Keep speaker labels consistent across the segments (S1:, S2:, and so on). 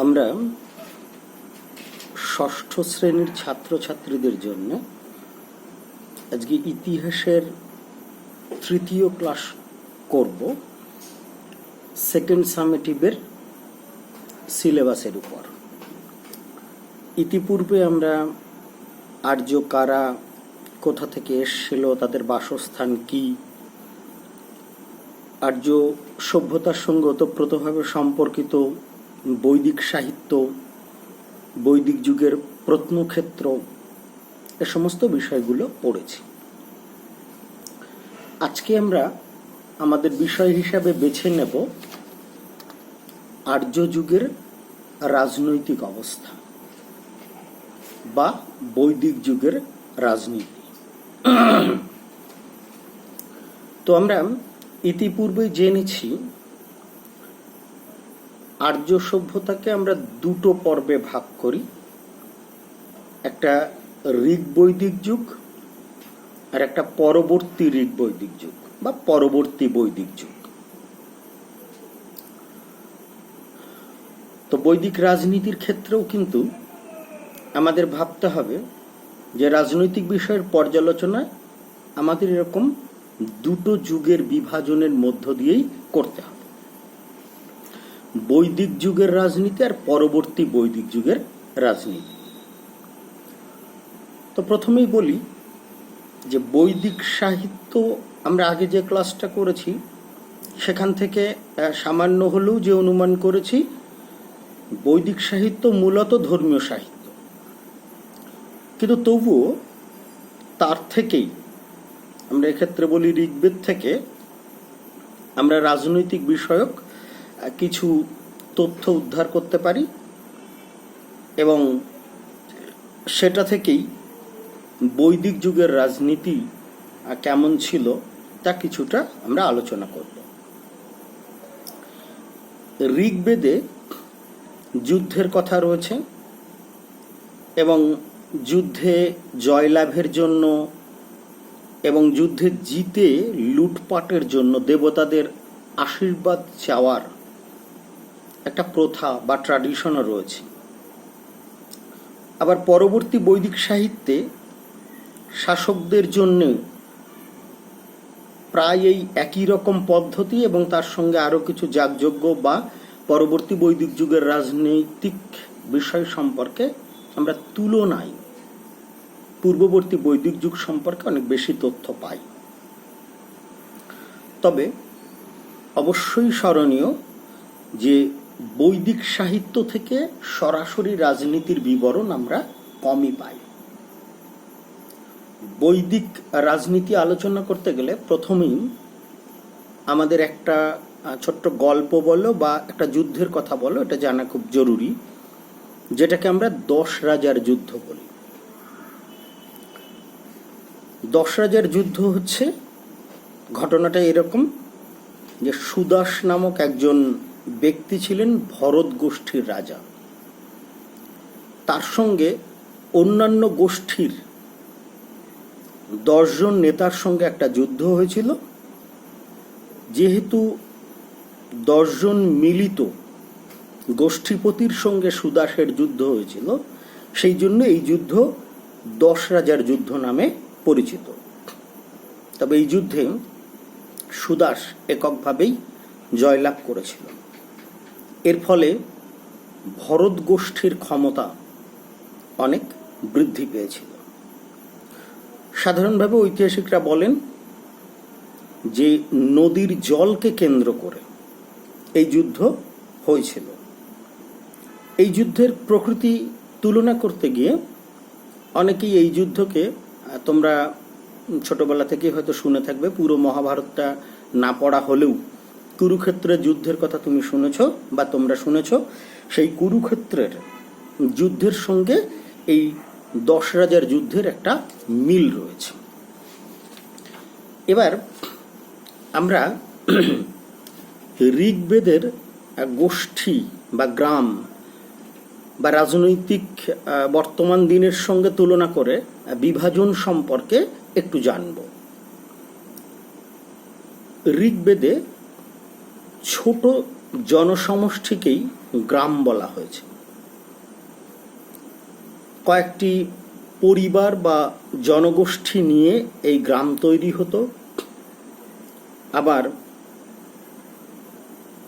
S1: আমরা ষষ্ঠ শ্রেণীর ছাত্রছাত্রীদের জন্য আজকে ইতিহাসের তৃতীয় ক্লাস করব সেকেন্ড সামেটিভের সিলেবাসের উপর। ইতিপূর্বে আমরা আর্য কারা, কোথা থেকে এসেছিল, তাদের বাসস্থান কি, আর্য সভ্যতার সঙ্গে ওতপ্রোতভাবে সম্পর্কিত বৈদিক সাহিত্য, বৈদিক যুগের প্রত্নক্ষেত্র, এ সমস্ত বিষয়গুলো পড়েছি। আজকে আমরা আমাদের বিষয় হিসাবে বেছে নেব আর্য যুগের রাজনৈতিক অবস্থা বা বৈদিক যুগের রাজনীতি। তো আমরা ইতিপূর্বে জেনেছি আর্য সভ্যতাকে আমরা দুটো পর্বে ভাগ করি, একটা ঋগ বৈদিক যুগ আর একটা পরবর্তী ঋগ বৈদিক যুগ বা পরবর্তী বৈদিক যুগ। তো বৈদিক রাজনীতির ক্ষেত্রেও কিন্তু আমাদের ভাবতে হবে যে রাজনৈতিক বিষয়ের পর্যালোচনা আমাদের এরকম দুটো যুগের বিভাজনের মধ্য দিয়েই করতে হবে, বৈদিক যুগের রাজনীতি আর পরবর্তী বৈদিক যুগের রাজনীতি। তো প্রথমেই বলি যে বৈদিক সাহিত্য আমরা আগে যে ক্লাসটা করেছি সেখান থেকে সামান্য হলেও যে অনুমান করেছি বৈদিক সাহিত্য মূলত ধর্মীয় সাহিত্য, কিন্তু তবুও তার থেকেই আমরা এক্ষেত্রে বলি ঋগ্বেদ থেকে আমরা রাজনৈতিক বিষয়ক কিছু তথ্য উদ্ধার করতে পারি এবং সেটা থেকেই বৈদিক যুগের রাজনীতি কেমন ছিল তা কিছুটা আমরা আলোচনা করব। ঋগ্বেদে যুদ্ধের কথা রয়েছে এবং যুদ্ধে জয়লাভের জন্য এবং যুদ্ধে জিতে লুটপাটের জন্য দেবতাদের আশীর্বাদ চাওয়ার একটা প্রথা বা ট্র্যাডিশনও রয়েছে। আবার পরবর্তী বৈদিক সাহিত্যে শাসকদের জন্য প্রায় এই একই রকম পদ্ধতি এবং তার সঙ্গে আরো কিছু যাগযজ্ঞ বা পরবর্তী বৈদিক যুগের রাজনৈতিক বিষয় সম্পর্কে আমরা তুলনায় পূর্ববর্তী বৈদিক যুগ সম্পর্কে অনেক বেশি তথ্য পাই। তবে অবশ্যই স্মরণীয় যে বৈদিক সাহিত্য থেকে সরাসরি রাজনীতির বিবরণ আমরা কমই পাই। বৈদিক রাজনীতি আলোচনা করতে গেলে প্রথমেই আমাদের একটা ছোট্ট গল্প বলো বা একটা যুদ্ধের কথা বলো, এটা জানা খুব জরুরি, যেটাকে আমরা 10 রাজার যুদ্ধ বলি। 10 রাজার যুদ্ধ হচ্ছে, ঘটনাটা এরকম যে সুদাস নামক একজন ব্যক্তি ছিলেন ভরত গোষ্ঠীর রাজা, তার সঙ্গে অন্যান্য গোষ্ঠীর 10 জন নেতার সঙ্গে একটা যুদ্ধ হয়েছিল। যেহেতু 10 জন মিলিত গোষ্ঠীপতির সঙ্গে সুদাসের যুদ্ধ হয়েছিল, সেই জন্য এই যুদ্ধ 10 রাজার যুদ্ধ নামে পরিচিত। তবে এই যুদ্ধে সুদাস এককভাবেই জয়লাভ করেছিল। এর ফলে ভরত গোষ্ঠীর ক্ষমতা অনেক বৃদ্ধি পেয়েছিল। সাধারণভাবে ঐতিহাসিকরা বলেন যে নদীর জলকে কেন্দ্র করে এই যুদ্ধ হয়েছিল। এই যুদ্ধের প্রকৃতি তুলনা করতে গিয়ে অনেকেই এই যুদ্ধকে, তোমরা ছোটবেলা থেকে হয়তো শুনে থাকবে, পুরো মহাভারতটা না পড়া হলেও কুরুক্ষেত্রের যুদ্ধের কথা তুমি শুনেছ বা তোমরা শুনেছ, সেই কুরুক্ষেত্রের যুদ্ধের সঙ্গে এই 10 রাজার যুদ্ধের একটা মিল রয়েছে। এবার আমরা ঋগ্বেদের গোষ্ঠী বা গ্রাম বা রাজনৈতিক বর্তমান দিনের সঙ্গে তুলনা করে বিভাজন সম্পর্কে একটু জানব। ঋগ্বেদে ছোট জনসমষ্টিকেই গ্রাম বলা হয়েছে। কয়েকটি পরিবার বা জনগোষ্ঠী নিয়ে এই গ্রাম তৈরি হতো। আবার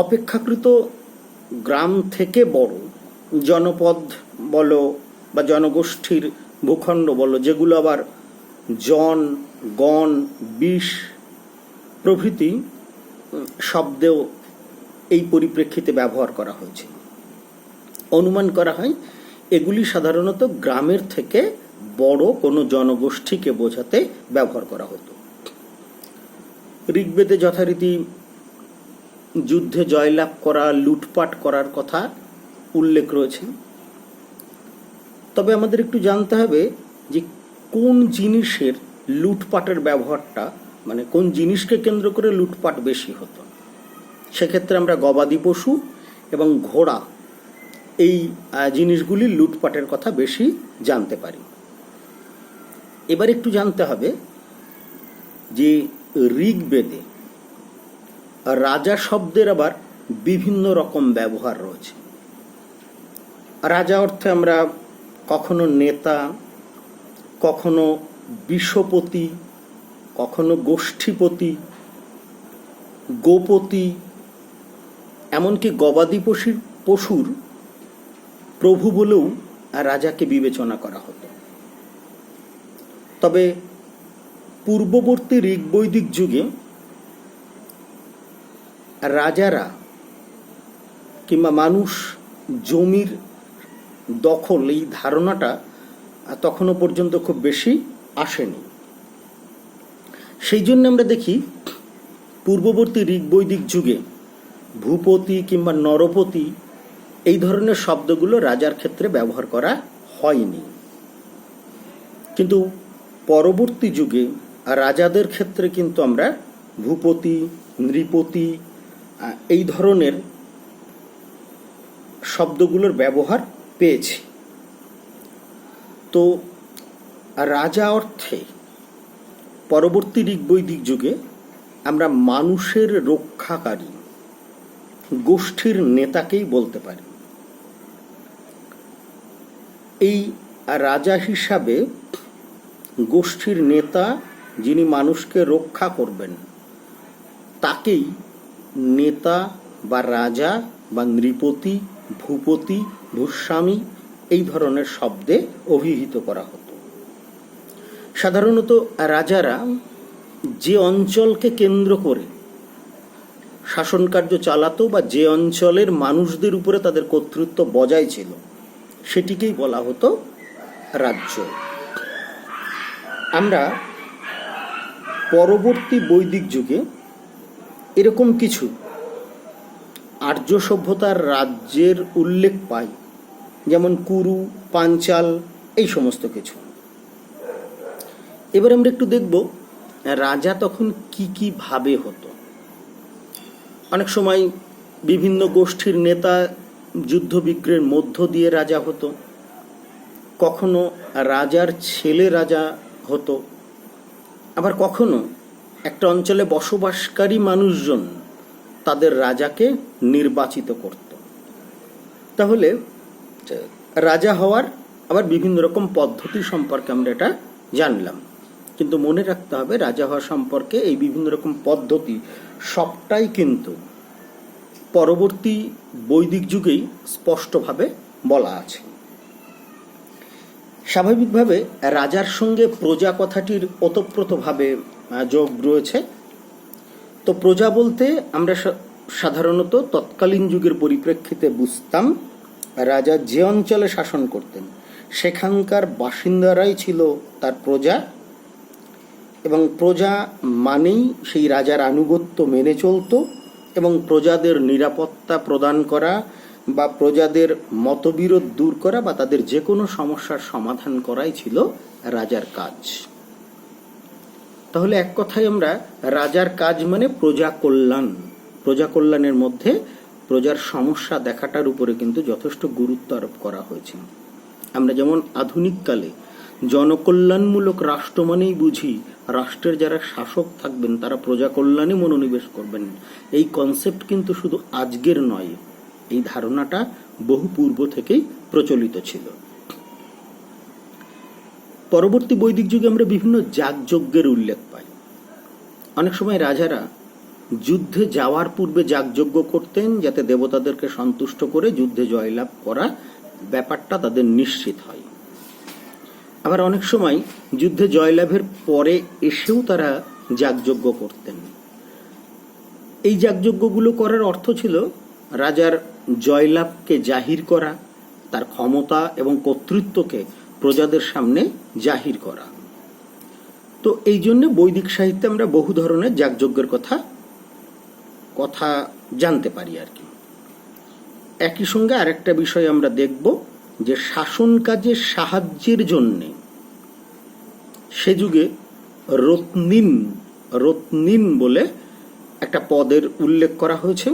S1: অপেক্ষাকৃত গ্রাম থেকে বড় জনপদ বলো বা জনগোষ্ঠীর ভূখণ্ড বলো, যেগুলো আবার জন, গণ, বিশ প্রভৃতি শব্দেও এই পরিপ্রেক্ষিতে ব্যবহার করা হয়েছে। অনুমান করা হয় এগুলি সাধারণত গ্রামের থেকে বড় কোনো জনগোষ্ঠীকে বোঝাতে ব্যবহার করা হতো। ঋগ্বেদে যথারীতি যুদ্ধে জয়লাভ করা, লুটপাট করার কথা উল্লেখ রয়েছে। তবে আমাদের একটু জানতে হবে যে কোন জিনিসের লুটপাটের ব্যবহারটা, মানে কোন জিনিসকে কেন্দ্র করে লুটপাট বেশি হতো। সেক্ষেত্রে আমরা গবাদি পশু এবং ঘোড়া এই জিনিসগুলি লুটপাটের কথা বেশি জানতে পারি। এবার একটু জানতে হবে যে ঋগ্বেদে রাজা শব্দের আবার বিভিন্ন রকম ব্যবহার রয়েছে। রাজা অর্থে আমরা কখনো নেতা, কখনো বিষপতি, কখনো গোষ্ঠীপতি, গোপতি, এমনকি গবাদি পশুর প্রভু বলেও রাজাকে বিবেচনা করা হতো। তবে পূর্ববর্তী ঋগ্বৈদিক যুগে রাজারা কিংবা মানুষ জমির দখল, এই ধারণাটা তখনও পর্যন্ত খুব বেশি আসেনি। সেই জন্য আমরা দেখি পূর্ববর্তী ঋগ্বৈদিক যুগে ভূপতি কিংবা নরপতি এই ধরনের শব্দগুলো রাজার ক্ষেত্রে ব্যবহার করা হয়নি। কিন্তু পরবর্তী যুগে রাজাদের ক্ষেত্রে কিন্তু আমরা ভূপতি, নৃপতি এই ধরনের শব্দগুলোর ব্যবহার পেয়েছি। তো রাজা অর্থে পরবর্তী ঋগ্বৈদিক যুগে আমরা মানুষের রক্ষাকারী গোষ্ঠীর নেতাকেই বলতে পারি। এই রাজা হিসাবে গোষ্ঠীর নেতা, যিনি মানুষকে রক্ষা করবেন, তাকেই নেতা বা রাজা বা নৃপতি, ভূপতি, ভূস্বামী এই ধরনের শব্দে অভিহিত করা হতো। সাধারণত রাজারা যে অঞ্চলকে কেন্দ্র করে শাসন কার্য চালাতো বা যে অঞ্চলের মানুষদের উপরে তাদের কর্তৃত্ব বজায় ছিল, সেটিকেই বলা হতো রাজ্য। আমরা পরবর্তী বৈদিক যুগে এরকম কিছু আর্য সভ্যতার রাজ্যের উল্লেখ পাই, যেমন কুরু, পাঞ্চাল এই সমস্ত কিছু। এবার আমরা একটু দেখব রাজা তখন কি কি ভাবে হতো। অনেক সময় বিভিন্ন গোষ্ঠীর নেতা যুদ্ধ বিগ্রহের মধ্য দিয়ে রাজা হতো, কখনো রাজার ছেলে রাজা হতো, আবার কখনো একটা অঞ্চলে বসবাসকারী মানুষজন তাদের রাজাকে নির্বাচিত করত। তাহলে রাজা হওয়ার আবার বিভিন্ন রকম পদ্ধতি সম্পর্কে আমরা এটা জানলাম। কিন্তু মনে রাখতে হবে রাজা হওয়া সম্পর্কে এই বিভিন্ন রকম পদ্ধতি সবটাই কিন্তু পরবর্তী বৈদিক যুগেই স্পষ্টভাবে বলা আছে। স্বাভাবিকভাবে রাজার সঙ্গে প্রজা কথাটির ওতপ্রোতভাবে যোগ রয়েছে। তো প্রজা বলতে আমরা সাধারণত তৎকালীন যুগের পরিপ্রেক্ষিতে বুঝতাম রাজা যে অঞ্চলে শাসন করতেন সেখানকার বাসিন্দারাই ছিল তার প্রজা, এবং প্রজা মানেই সেই রাজার আনুগত্য মেনে চলত, এবং প্রজাদের নিরাপত্তা প্রদান করা বা প্রজাদের মতবিরোধ দূর করা বা তাদের যে কোনো সমস্যার সমাধান করাই ছিল রাজার কাজ। তাহলে এক কথায় আমরা রাজার কাজ মানে প্রজা কল্যাণ। প্রজা কল্যাণের মধ্যে প্রজার সমস্যা দেখাটার উপরে কিন্তু যথেষ্ট গুরুত্ব আরোপ করা হয়েছে। আমরা যেমন আধুনিক কালে জনকল্যাণমূলক রাষ্ট্র মানেই বুঝি রাষ্ট্রের যারা শাসক থাকবেন তারা প্রজা কল্যাণে মনোনিবেশ করবেন। এই কনসেপ্ট কিন্তু শুধু আজকের নয়, এই ধারণাটা বহু পূর্ব থেকেই প্রচলিত ছিল। পরবর্তী বৈদিক যুগে আমরা বিভিন্ন যাগযজ্ঞের উল্লেখ পাই। অনেক সময় রাজারা যুদ্ধে যাওয়ার পূর্বে যাগযজ্ঞ করতেন, যাতে দেবতাদেরকে সন্তুষ্ট করে যুদ্ধে জয়লাভ করা ব্যাপারটা তাদের নিশ্চিত হয়। আবার অনেক সময় যুদ্ধে জয়লাভের পরে এসেও তারা যাগযজ্ঞ করতেন। এই যাগযজ্ঞগুলো করার অর্থ ছিল রাজার জয়লাভকে জাহির করা, তার ক্ষমতা এবং কর্তৃত্বকে প্রজাদের সামনে জাহির করা। তো এই জন্য বৈদিক সাহিত্যে আমরা বহু ধরনের যাগযজ্ঞের কথা জানতে পারি আর কি। একই সঙ্গে আরেকটা বিষয় আমরা দেখব যে শাসন কাজে সাহায্যের জন্য সে যুগে রত্নিন বলে একটা পদের উল্লেখ করা হয়েছে।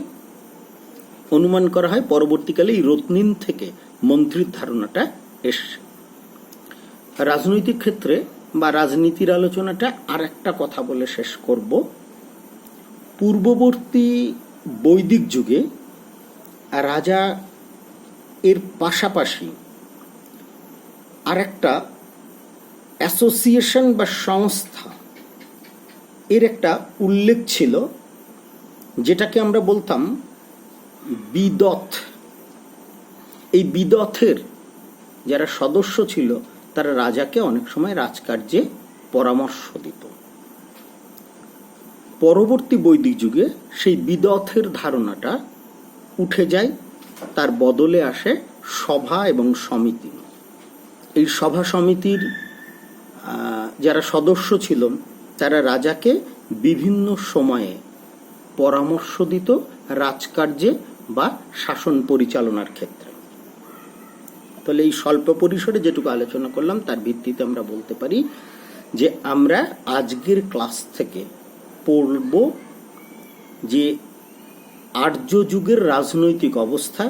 S1: অনুমান করা হয় পরবর্তীকালে এই রত্নিন থেকে মন্ত্রীর ধারণাটা এসছে। রাজনৈতিক ক্ষেত্রে বা রাজনীতির আলোচনাটা আর একটা কথা বলে শেষ করব। পূর্ববর্তী বৈদিক যুগে রাজা এর পাশাপাশি আর একটা অ্যাসোসিয়েশন বা সংস্থা এর একটা উল্লেখ ছিল, যেটাকে আমরা বলতাম বিদথ। এই বিদথের যারা সদস্য ছিল তারা রাজাকে অনেক সময় রাজকার্যে পরামর্শ দিত। পরবর্তী বৈদিক যুগে সেই বিদথের ধারণাটা উঠে যায়, তার বদলে আসে সভা এবং সমিতি। এই সভা সমিতির যারা সদস্য ছিল তারা রাজাকে বিভিন্ন সময়ে পরামর্শ দিত রাজকার্যে বা শাসন পরিচালনার ক্ষেত্রে। তাহলে এই স্বল্প পরিসরে যেটুকু আলোচনা করলাম তার ভিত্তিতে আমরা বলতে পারি যে আমরা আজকের ক্লাস থেকে পড়ব যে আর্য যুগের রাজনৈতিক অবস্থা।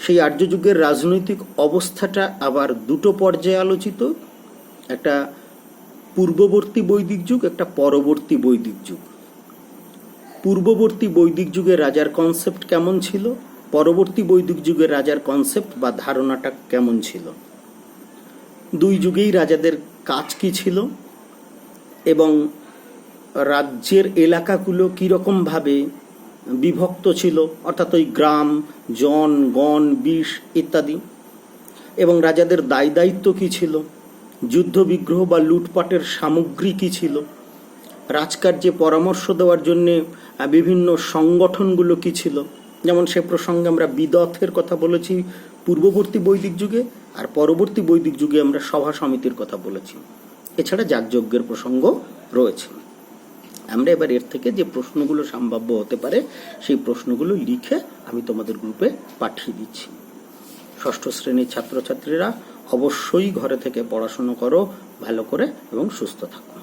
S1: সেই আর্য যুগের রাজনৈতিক অবস্থাটা আবার দুটো পর্যায়ে আলোচিত, একটা পূর্ববর্তী বৈদিক যুগ, একটা পরবর্তী বৈদিক যুগ। পূর্ববর্তী বৈদিক যুগে রাজার কনসেপ্ট কেমন ছিল, পরবর্তী বৈদিক যুগের রাজার কনসেপ্ট বা ধারণাটা কেমন ছিল, দুই যুগেই রাজাদের কাজ কি ছিল এবং রাজ্যের এলাকাগুলো কিরকম ভাবে বিভক্ত ছিল, অর্থাৎ ওই গ্রাম, জন, গণ, বিষ ইত্যাদি, এবং রাজাদের দায় দায়িত্ব কি ছিল, যুদ্ধ বিগ্রহ বা লুটপাটের সামগ্রী কি ছিল, রাজকার্যে পরামর্শ দেওয়ার জন্য বিভিন্ন সংগঠনগুলো কি ছিল। যেমন সে প্রসঙ্গে আমরা বিদথের কথা বলেছি পূর্ববর্তী বৈদিক যুগে, আর পরবর্তী বৈদিক যুগে আমরা সভা সমিতির কথা বলেছি। এছাড়া যাগযজ্ঞের প্রসঙ্গ রয়েছে। আমরা এবার এর থেকে যে প্রশ্নগুলো সম্ভাব্য হতে পারে সেই প্রশ্নগুলো লিখে আমি তোমাদের গ্রুপে পাঠিয়ে দিচ্ছি। ষষ্ঠ শ্রেণীর ছাত্রছাত্রীরা অবশ্যই ঘরে থেকে পড়াশোনা করো ভালো করে এবং সুস্থ থাকো।